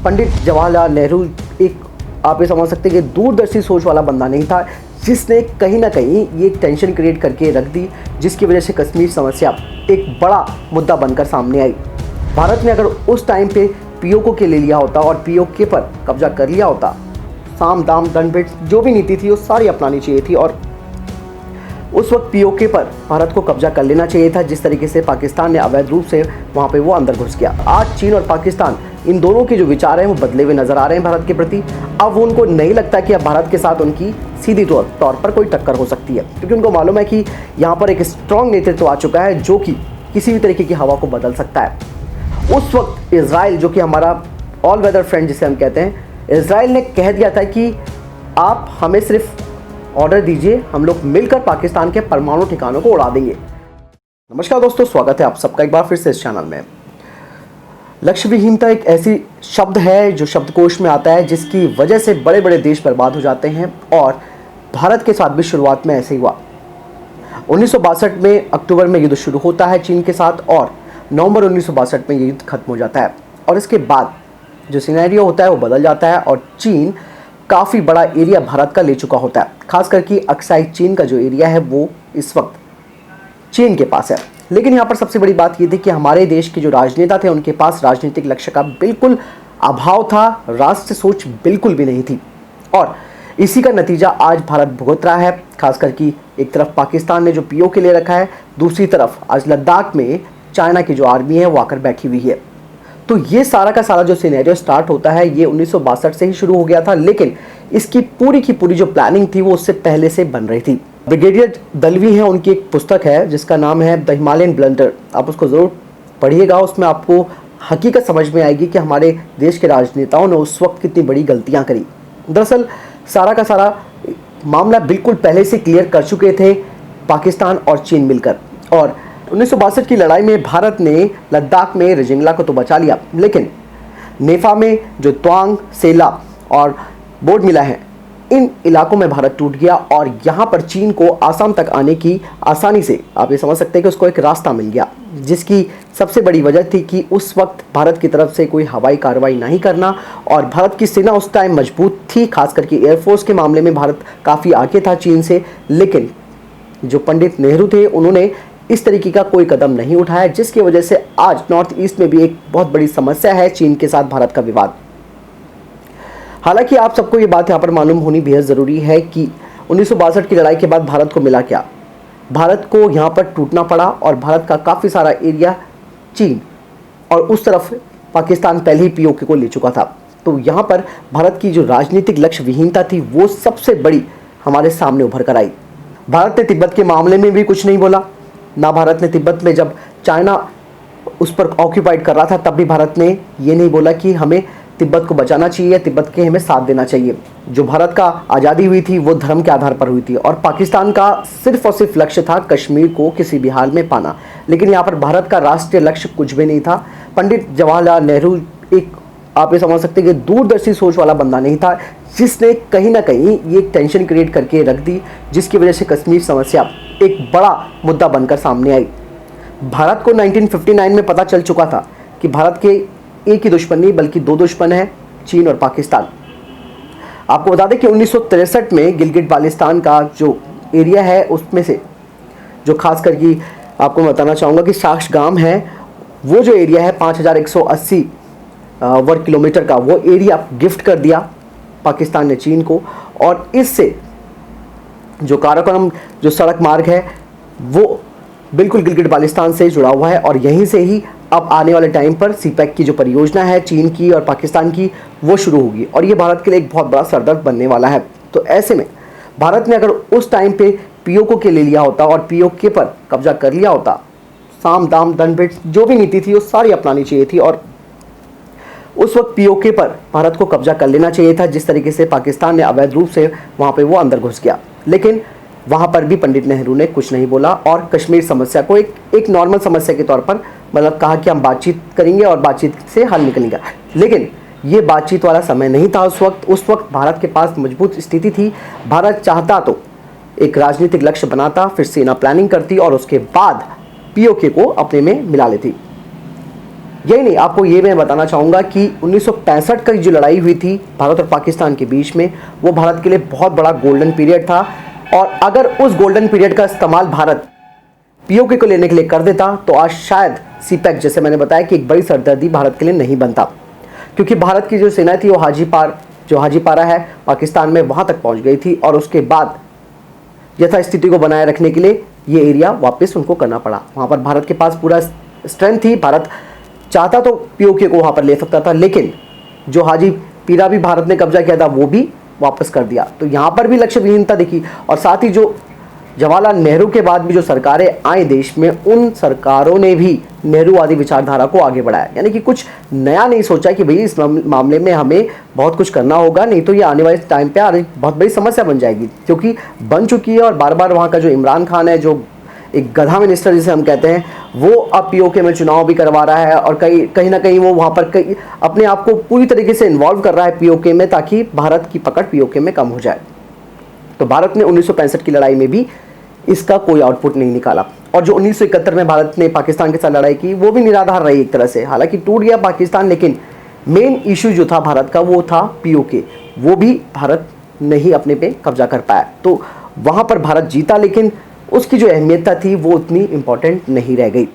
पंडित जवाहरलाल नेहरू एक, आप ये समझ सकते हैं कि दूरदर्शी सोच वाला बंदा नहीं था, जिसने कहीं ना कहीं ये टेंशन क्रिएट करके रख दी, जिसकी वजह से कश्मीर समस्या एक बड़ा मुद्दा बनकर सामने आई। भारत ने अगर उस टाइम पे पीओके के ले लिया होता और पीओके पर कब्जा कर लिया होता, साम दाम दंड भेंट जो भी नीति थी वो सारी अपनानी चाहिए थी और उस वक्त पीओके पर भारत को कब्जा कर लेना चाहिए था। जिस तरीके से पाकिस्तान ने अवैध रूप से वहाँ पे वो अंदर घुस गया। आज चीन और पाकिस्तान, इन दोनों के जो विचार हैं वो बदले हुए नजर आ रहे हैं भारत के प्रति। अब उनको नहीं लगता कि अब भारत के साथ उनकी सीधी तौर पर कोई टक्कर हो सकती है, क्योंकि उनको मालूम है कि यहाँ पर एक स्ट्रॉन्ग नेतृत्व आ चुका है जो कि किसी भी तरीके की हवा को बदल सकता है। उस वक्त इजराइल, जो कि हमारा ऑल वेदर फ्रेंड जिसे हम कहते हैं, इजराइल ने कह दिया था कि आप हमें सिर्फ ऑर्डर दीजिए, हम लोग मिलकर पाकिस्तान के परमाणु ठिकानों को उड़ा देंगे। नमस्कार दोस्तों, स्वागत है आप सबका एक बार फिर से इस चैनल में। लक्ष्य विहीनता एक ऐसी शब्द है जो शब्दकोश में आता है, जिसकी वजह से बड़े बड़े देश बर्बाद हो जाते हैं और भारत के साथ भी शुरुआत में ऐसे ही हुआ। 1962 में अक्टूबर में युद्ध शुरू होता है चीन के साथ और नवंबर 1962 में ये युद्ध खत्म हो जाता है और इसके बाद जो सिनेरियो होता है वो बदल जाता है और चीन काफ़ी बड़ा एरिया भारत का ले चुका होता है। खास करके अक्साई चीन का जो एरिया है वो इस वक्त चीन के पास है। लेकिन यहाँ पर सबसे बड़ी बात ये थी कि हमारे देश के जो राजनेता थे उनके पास राजनीतिक लक्ष्य का बिल्कुल अभाव था, राष्ट्र सोच बिल्कुल भी नहीं थी और इसी का नतीजा आज भारत भुगत रहा है। खास करके एक तरफ पाकिस्तान ने जो पीओके ले रखा है, दूसरी तरफ आज लद्दाख में चाइना की जो आर्मी है वो आकर बैठी हुई है। तो ये सारा का सारा जो सिनेरियो स्टार्ट होता है ये 1962 से ही शुरू हो गया था, लेकिन इसकी पूरी की पूरी जो प्लानिंग थी वो उससे पहले से बन रही थी। ब्रिगेडियर दलवी है, उनकी एक पुस्तक है जिसका नाम है द हिमालयन ब्लंडर, आप उसको ज़रूर पढ़िएगा। उसमें आपको हकीकत समझ में आएगी कि हमारे देश के राजनेताओं ने उस वक्त कितनी बड़ी गलतियाँ करी। दरअसल सारा का सारा मामला बिल्कुल पहले से क्लियर कर चुके थे पाकिस्तान और चीन मिलकर। और 1962 की लड़ाई में भारत ने लद्दाख में रजिंगला को तो बचा लिया, लेकिन नेफा में जो त्वांग, सेला और बोर्डमिला हैं, इन इलाकों में भारत टूट गया और यहाँ पर चीन को आसाम तक आने की आसानी से, आप ये समझ सकते हैं कि उसको एक रास्ता मिल गया, जिसकी सबसे बड़ी वजह थी कि उस वक्त भारत की तरफ से कोई हवाई कार्रवाई नहीं करना और भारत की सेना उस टाइम मजबूत थी। खास करके एयरफोर्स के मामले में भारत काफ़ी आगे था चीन से, लेकिन जो पंडित नेहरू थे उन्होंने इस तरीके का कोई कदम नहीं उठाया, जिसकी वजह से आज नॉर्थ ईस्ट में भी एक बहुत बड़ी समस्या है चीन के साथ भारत का विवाद। हालांकि आप सबको ये बात यहाँ पर मालूम होनी बेहद ज़रूरी है कि 1962 की लड़ाई के बाद भारत को मिला क्या। भारत को यहाँ पर टूटना पड़ा और भारत का काफ़ी सारा एरिया चीन और उस तरफ पाकिस्तान पहले ही पीओके को ले चुका था। तो यहाँ पर भारत की जो राजनीतिक लक्ष्य विहीनता थी वो सबसे बड़ी हमारे सामने उभर कर आई। भारत ने तिब्बत के मामले में भी कुछ नहीं बोला, ना भारत ने तिब्बत में जब चाइना उस पर ऑक्यूपाइड कर रहा था तब भी भारत ने ये नहीं बोला कि हमें तिब्बत को बचाना चाहिए, तिब्बत के हमें साथ देना चाहिए। जो भारत का आज़ादी हुई थी वो धर्म के आधार पर हुई थी और पाकिस्तान का सिर्फ और सिर्फ लक्ष्य था कश्मीर को किसी भी हाल में पाना। लेकिन यहाँ पर भारत का राष्ट्रीय लक्ष्य कुछ भी नहीं था। पंडित जवाहरलाल नेहरू एक, आप ये समझ सकते हैं कि दूरदर्शी सोच वाला बंदा नहीं था, जिसने कहीं ना कहीं ये टेंशन क्रिएट करके रख दी, जिसकी वजह से कश्मीर समस्या एक बड़ा मुद्दा बनकर सामने आई। भारत को 1959 में पता चल चुका था कि भारत के एक ही दुश्मन नहीं बल्कि दो दुश्मन हैं, चीन और पाकिस्तान। आपको बता दें कि 1963 में गिलगिट बाल्टिस्तान का जो एरिया है उसमें से जो खास करके आपको बताना चाहूँगा कि साक्षगाम है, वो जो एरिया है 5180 वर्ग किलोमीटर का, वो एरिया गिफ्ट कर दिया पाकिस्तान ने चीन को और इससे जो काराकोरम जो सड़क मार्ग है वो बिल्कुल गिलगिट बाल्टिस्तान से जुड़ा हुआ है और यहीं से ही अब आने वाले टाइम पर सीपैक की जो परियोजना है चीन की और पाकिस्तान की वो शुरू होगी और ये भारत के लिए एक बहुत बड़ा सरदर्द बनने वाला है। तो ऐसे में भारत ने अगर उस टाइम पे पीओके के ले लिया होता और पीओके पर कब्जा कर लिया होता, साम दाम दंड भेंट जो भी नीति थी वो सारी अपनानी चाहिए थी और उस वक्त पीओके पर भारत को कब्जा कर लेना चाहिए था। जिस तरीके से पाकिस्तान ने अवैध रूप से वहाँ पे वो अंदर घुस गया, लेकिन वहाँ पर भी पंडित नेहरू ने कुछ नहीं बोला और कश्मीर समस्या को एक नॉर्मल समस्या के तौर पर मतलब कहा कि हम बातचीत करेंगे और बातचीत से हल निकलेगा। लेकिन ये बातचीत वाला समय नहीं था उस वक्त भारत के पास मजबूत स्थिति थी। भारत चाहता तो एक राजनीतिक लक्ष्य बनाता, फिर सेना प्लानिंग करती और उसके बाद पीओके को अपने में मिला लेती। यही नहीं, आपको ये मैं बताना चाहूँगा कि 1965 की जो लड़ाई हुई थी भारत और पाकिस्तान के बीच में, वो भारत के लिए बहुत बड़ा गोल्डन पीरियड था। और अगर उस गोल्डन पीरियड का इस्तेमाल भारत पीओके को लेने के लिए कर देता तो आज शायद सीपैक, जैसे मैंने बताया, कि एक बड़ी सरदर्दी भारत के लिए नहीं बनता। क्योंकि भारत की जो सेना थी वो हाजीपारा है पाकिस्तान में, वहाँ तक पहुँच गई थी। और उसके बाद यथास्थिति को बनाए रखने के लिए ये एरिया वापस उनको करना पड़ा। वहाँ पर भारत के पास पूरा स्ट्रेंथ थी, भारत चाहता तो पीओके को वहाँ पर ले सकता था, लेकिन जो हाजीपीरा भी भारत ने कब्जा किया था वो भी वापस कर दिया। तो यहाँ पर भी लक्ष्य विहीनता दिखी। और साथ ही जो जवाहरलाल नेहरू के बाद भी जो सरकारें आई देश में, उन सरकारों ने भी नेहरूवादी विचारधारा को आगे बढ़ाया। यानी कि कुछ नया नहीं सोचा कि भाई इस मामले में हमें बहुत कुछ करना होगा, नहीं तो ये आने वाले टाइम पे बहुत बड़ी समस्या बन जाएगी, क्योंकि बन चुकी है। और बार बार वहाँ का जो इमरान खान है, जो एक गधा मिनिस्टर जिसे हम कहते हैं, वो अब पीओके में चुनाव भी करवा रहा है। और कहीं ना कहीं वो वहाँ पर अपने आप को पूरी तरीके से इन्वॉल्व कर रहा है पीओके में, ताकि भारत की पकड़ पीओके में कम हो जाए। तो भारत ने 1965 की लड़ाई में भी इसका कोई आउटपुट नहीं निकाला। और जो 1971 में भारत ने पाकिस्तान के साथ लड़ाई की, वो भी निराधार रही एक तरह से। हालांकि टूट गया पाकिस्तान, लेकिन मेन इशू जो था भारत का वो था पीओके, वो भी भारत नहीं अपने पे कब्जा कर पाया। तो वहाँ पर भारत जीता, लेकिन उसकी जो अहमियत थी वो उतनी इंपॉर्टेंट नहीं रह गई।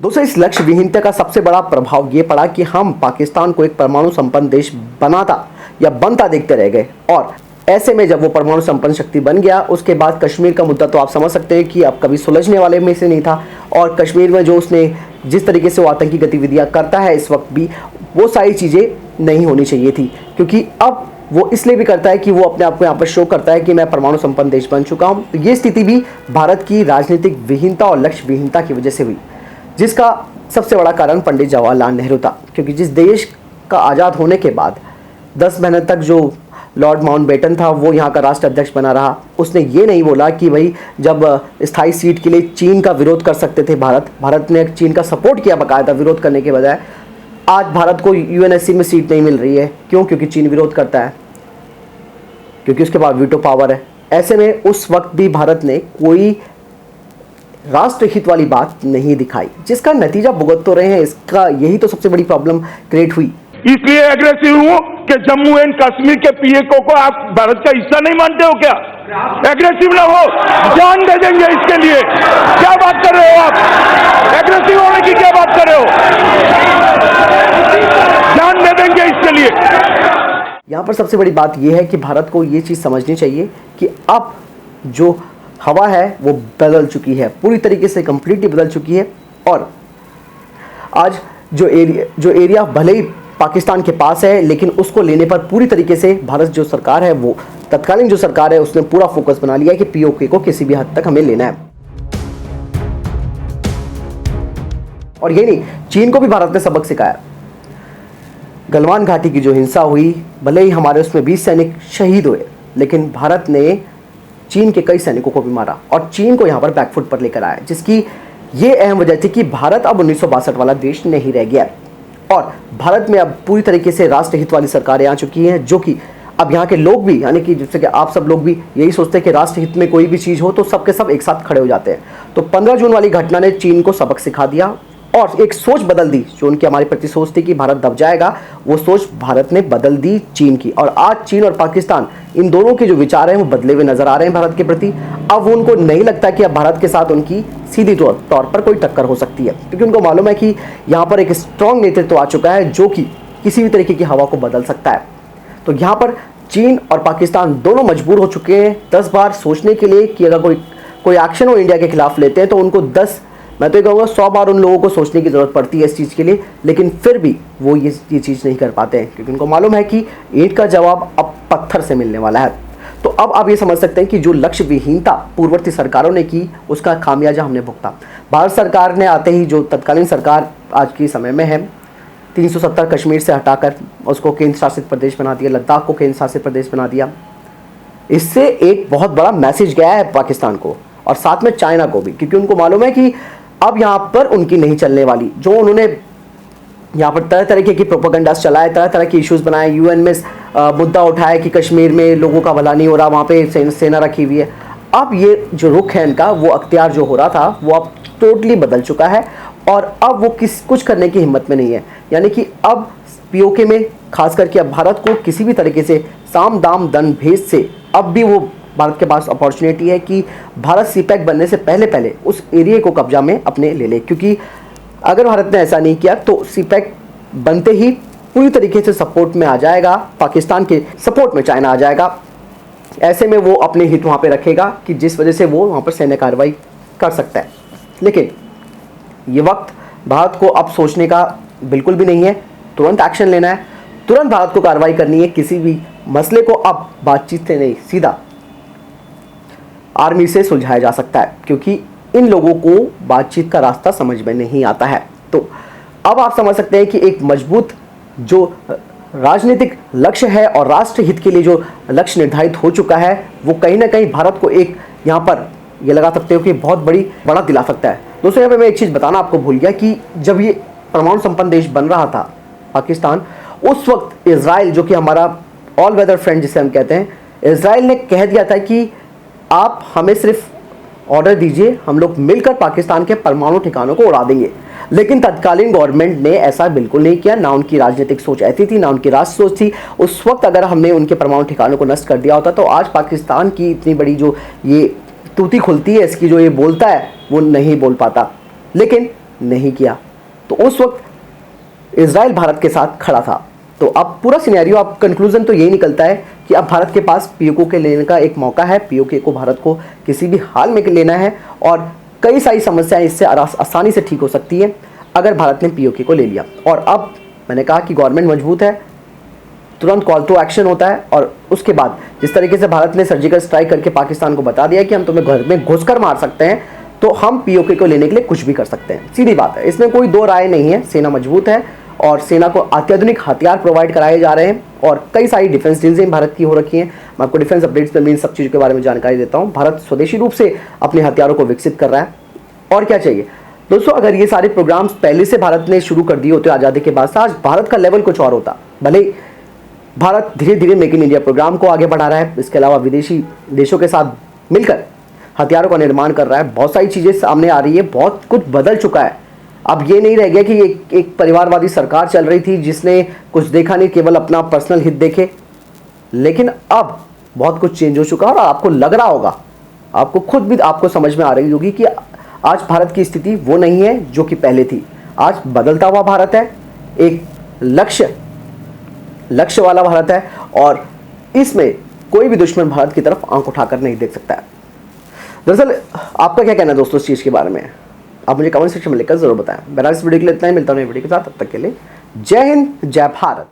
दोस्तों, इस लक्ष्य विहीनता का सबसे बड़ा प्रभाव ये पड़ा कि हम पाकिस्तान को एक परमाणु संपन्न देश बनाता या बनता देखते रह गए। और ऐसे में जब वो परमाणु संपन्न शक्ति बन गया, उसके बाद कश्मीर का मुद्दा तो आप समझ सकते हैं कि अब कभी सुलझने वाले में से नहीं था। और कश्मीर में जो उसने जिस तरीके से वो आतंकी गतिविधियां करता है इस वक्त भी, वो सारी चीज़ें नहीं होनी चाहिए थी। क्योंकि अब वो इसलिए भी करता है कि वो अपने आप को यहाँ पर शो करता है कि मैं परमाणु संपन्न देश बन चुका हूँ। तो ये स्थिति भी भारत की राजनीतिक विहीनता और लक्ष्य विहीनता की वजह से हुई, जिसका सबसे बड़ा कारण पंडित जवाहरलाल नेहरू था। क्योंकि जिस देश का आज़ाद होने के बाद 10 महीने तक जो लॉर्ड माउंटबेटन था वो यहाँ का राष्ट्र अध्यक्ष बना रहा, उसने ये नहीं बोला कि भाई जब स्थायी सीट के लिए चीन का विरोध कर सकते थे भारत ने चीन का सपोर्ट किया बाकायदा विरोध करने के बजाय। आज भारत को यूएनएससी में सीट नहीं मिल रही है, क्यों? क्योंकि चीन विरोध करता है, क्योंकि उसके पास वीटो पावर है। ऐसे में उस वक्त भी भारत ने कोई राष्ट्र हित वाली बात नहीं दिखाई, जिसका नतीजा भुगत तो रहे हैं। इसका यही तो सबसे बड़ी प्रॉब्लम क्रिएट हुई। इसलिए एग्रेसिव हूं कि जम्मू एंड कश्मीर के पीएको को आप भारत का हिस्सा नहीं मानते हो क्या? एग्रेसिव ना हो, जान दे देंगे इसके लिए। क्या बात कर रहे हो आप? एग्रेसिव होने की क्या बात कर रहे हो? जान दे देंगे इसके लिए। यहाँ पर सबसे बड़ी बात यह है कि भारत को ये चीज़ समझनी चाहिए कि अब जो हवा है वो बदल चुकी है, पूरी तरीके से कंप्लीटली बदल चुकी है। और आज जो एरिया भले ही पाकिस्तान के पास है, लेकिन उसको लेने पर पूरी तरीके से भारत जो सरकार है, वो तत्कालीन जो सरकार है, उसने पूरा फोकस बना लिया है कि पीओके को किसी भी हद तक हमें लेना है। और ये नहीं, चीन को भी भारत ने सबक सिखाया। गलवान घाटी की जो हिंसा हुई, भले ही हमारे उसमें 20 सैनिक शहीद हुए, लेकिन भारत ने चीन के कई सैनिकों को भी मारा और चीन को यहाँ पर बैकफुट पर लेकर आया, जिसकी ये अहम वजह थी कि भारत अब 1962 वाला देश नहीं रह गया। और भारत में अब पूरी तरीके से राष्ट्रहित वाली सरकारें आ चुकी हैं, जो कि अब यहाँ के लोग भी, यानी कि जैसे कि आप सब लोग भी यही सोचते हैं कि राष्ट्रहित में कोई भी चीज़ हो तो सबके सब एक साथ खड़े हो जाते हैं। तो 15 जून वाली घटना ने चीन को सबक सिखा दिया और एक सोच बदल दी। जो उनकी हमारी प्रति सोच थी कि भारत दब जाएगा, वो सोच भारत ने बदल दी चीन की। और आज चीन और पाकिस्तान, इन दोनों के जो विचार हैं वो बदले हुए नजर आ रहे हैं भारत के प्रति। अब उनको नहीं लगता कि अब भारत के साथ उनकी सीधी तौर पर कोई टक्कर हो सकती है, क्योंकि उनको मालूम है कि यहाँ पर एक स्ट्रॉन्ग नेतृत्व आ चुका है जो कि किसी भी तरीके की हवा को बदल सकता है। तो यहाँ पर चीन और पाकिस्तान दोनों मजबूर हो चुके हैं 10 बार सोचने के लिए कि अगर कोई एक्शन वो इंडिया के खिलाफ लेते हैं तो उनको 10, मैं तो ये कहूँगा 100 बार उन लोगों को सोचने की ज़रूरत पड़ती है इस चीज़ के लिए। लेकिन फिर भी वो ये चीज़ नहीं कर पाते हैं, क्योंकि उनको मालूम है कि ईंट का जवाब अब पत्थर से मिलने वाला है। तो अब आप ये समझ सकते हैं कि जो लक्ष्य विहीनता पूर्ववर्ती सरकारों ने की, उसका खामियाजा हमने भुगता। भारत सरकार ने आते ही, जो तत्कालीन सरकार आज के समय में है, 370 कश्मीर से हटाकर उसको केंद्र शासित प्रदेश बना दिया, लद्दाख को केंद्र शासित प्रदेश बना दिया। इससे एक बहुत बड़ा मैसेज गया है पाकिस्तान को और साथ में चाइना को भी, क्योंकि उनको मालूम है कि अब यहाँ पर उनकी नहीं चलने वाली। जो उन्होंने यहाँ पर तरह तरह की प्रोपेगेंडास चलाए, तरह तरह के इश्यूज बनाए, यूएन में मुद्दा उठाया कि कश्मीर में लोगों का भला नहीं हो रहा, वहाँ पे सेना रखी हुई है। अब ये जो रुख है इनका, वो अख्तियार जो हो रहा था, वो अब टोटली बदल चुका है और अब वो कुछ करने की हिम्मत में नहीं है। यानी कि अब पीओके में खास करके अब भारत को किसी भी तरीके से साम दाम दंड भेद से अब भी वो भारत के पास अपॉर्चुनिटी है कि भारत सीपैक बनने से पहले पहले उस एरिया को कब्जा में अपने ले ले, क्योंकि अगर भारत ने ऐसा नहीं किया तो सीपैक बनते ही पूरी तरीके से सपोर्ट में आ जाएगा, पाकिस्तान के सपोर्ट में चाइना आ जाएगा। ऐसे में वो अपने हित वहाँ पे रखेगा कि जिस वजह से वो वहाँ पर सैन्य कार्रवाई कर सकता है। लेकिन ये वक्त भारत को अब सोचने का बिल्कुल भी नहीं है, तुरंत एक्शन लेना है, तुरंत भारत को कार्रवाई करनी है। किसी भी मसले को अब बातचीत से नहीं, सीधा आर्मी से सुलझाया जा सकता है, क्योंकि इन लोगों को बातचीत का रास्ता समझ में नहीं आता है। तो अब आप समझ सकते हैं कि एक मजबूत जो राजनीतिक लक्ष्य है और राष्ट्र हित के लिए जो लक्ष्य निर्धारित हो चुका है वो कहीं ना कहीं भारत को एक यहाँ पर ये लगा सकते हो कि बहुत बड़ा दिला सकता है। दोस्तों यहाँ पे मैं एक चीज़ बताना आपको भूल गया कि जब ये परमाणु संपन्न देश बन रहा था पाकिस्तान, उस वक्त इजराइल जो कि हमारा ऑल वेदर फ्रेंड जिसे हम कहते हैं, इजराइल ने कह दिया था कि आप हमें सिर्फ ऑर्डर दीजिए, हम लोग मिलकर पाकिस्तान के परमाणु ठिकानों को उड़ा देंगे। लेकिन तत्कालीन गवर्नमेंट ने ऐसा बिल्कुल नहीं किया, ना उनकी राजनीतिक सोच ऐसी थी, ना उनकी राष्ट्र सोच थी। उस वक्त अगर हमने उनके परमाणु ठिकानों को नष्ट कर दिया होता तो आज पाकिस्तान की इतनी बड़ी जो ये तूती खुलती है, इसकी जो ये बोलता है वो नहीं बोल पाता, लेकिन नहीं किया। तो उस वक्त इजराइल भारत के साथ खड़ा था। तो अब पूरा सिनेरियो, अब कंक्लूजन तो यही निकलता है कि अब भारत के पास पीओके के लेने का एक मौका है। पीओके को भारत को किसी भी हाल में लेना है और कई सारी समस्याएं इससे आसानी से ठीक हो सकती है अगर भारत ने पीओके को ले लिया। और अब मैंने कहा कि गवर्नमेंट मजबूत है, तुरंत कॉल टू एक्शन होता है। और उसके बाद जिस तरीके से भारत ने सर्जिकल स्ट्राइक करके पाकिस्तान को बता दिया कि हम तुम्हें घर में घुसकर मार सकते हैं, तो हम पीओके को लेने के लिए कुछ भी कर सकते हैं। सीधी बात है, इसमें कोई दो राय नहीं है। सेना मजबूत है और सेना को अत्याधुनिक हथियार प्रोवाइड कराए जा रहे हैं और कई सारी डिफेंस डील्स भारत की हो रखी हैं। मैं आपको डिफेंस अपडेट्स में इन सब चीज़ों के बारे में जानकारी देता हूं। भारत स्वदेशी रूप से अपने हथियारों को विकसित कर रहा है और क्या चाहिए दोस्तों। अगर ये सारे प्रोग्राम्स पहले से भारत ने शुरू कर दिए होते आज़ादी के बाद, आज भारत का लेवल कुछ और होता। भले भारत धीरे धीरे मेक इन इंडिया प्रोग्राम को आगे बढ़ा रहा है, इसके अलावा विदेशी देशों के साथ मिलकर हथियारों का निर्माण कर रहा है, बहुत सारी चीज़ें सामने आ रही है, बहुत कुछ बदल चुका है। अब ये नहीं रह गया कि एक परिवारवादी सरकार चल रही थी जिसने कुछ देखा नहीं, केवल अपना पर्सनल हित देखे। लेकिन अब बहुत कुछ चेंज हो चुका है और आपको लग रहा होगा, आपको खुद भी आपको समझ में आ रही होगी कि आज भारत की स्थिति वो नहीं है जो कि पहले थी। आज बदलता हुआ भारत है, एक लक्ष्य वाला भारत है और इसमें कोई भी दुश्मन भारत की तरफ आंख उठाकर नहीं देख सकता है। दरअसल आपका क्या कहना है दोस्तों इस चीज़ के बारे में, आप मुझे कमेंट सेक्शन में लिखकर जरूर बताएं। मेरा इस वीडियो के लिए इतना ही, मिलता हूं नई वीडियो के साथ, तब तक के लिए जय हिंद, जय भारत।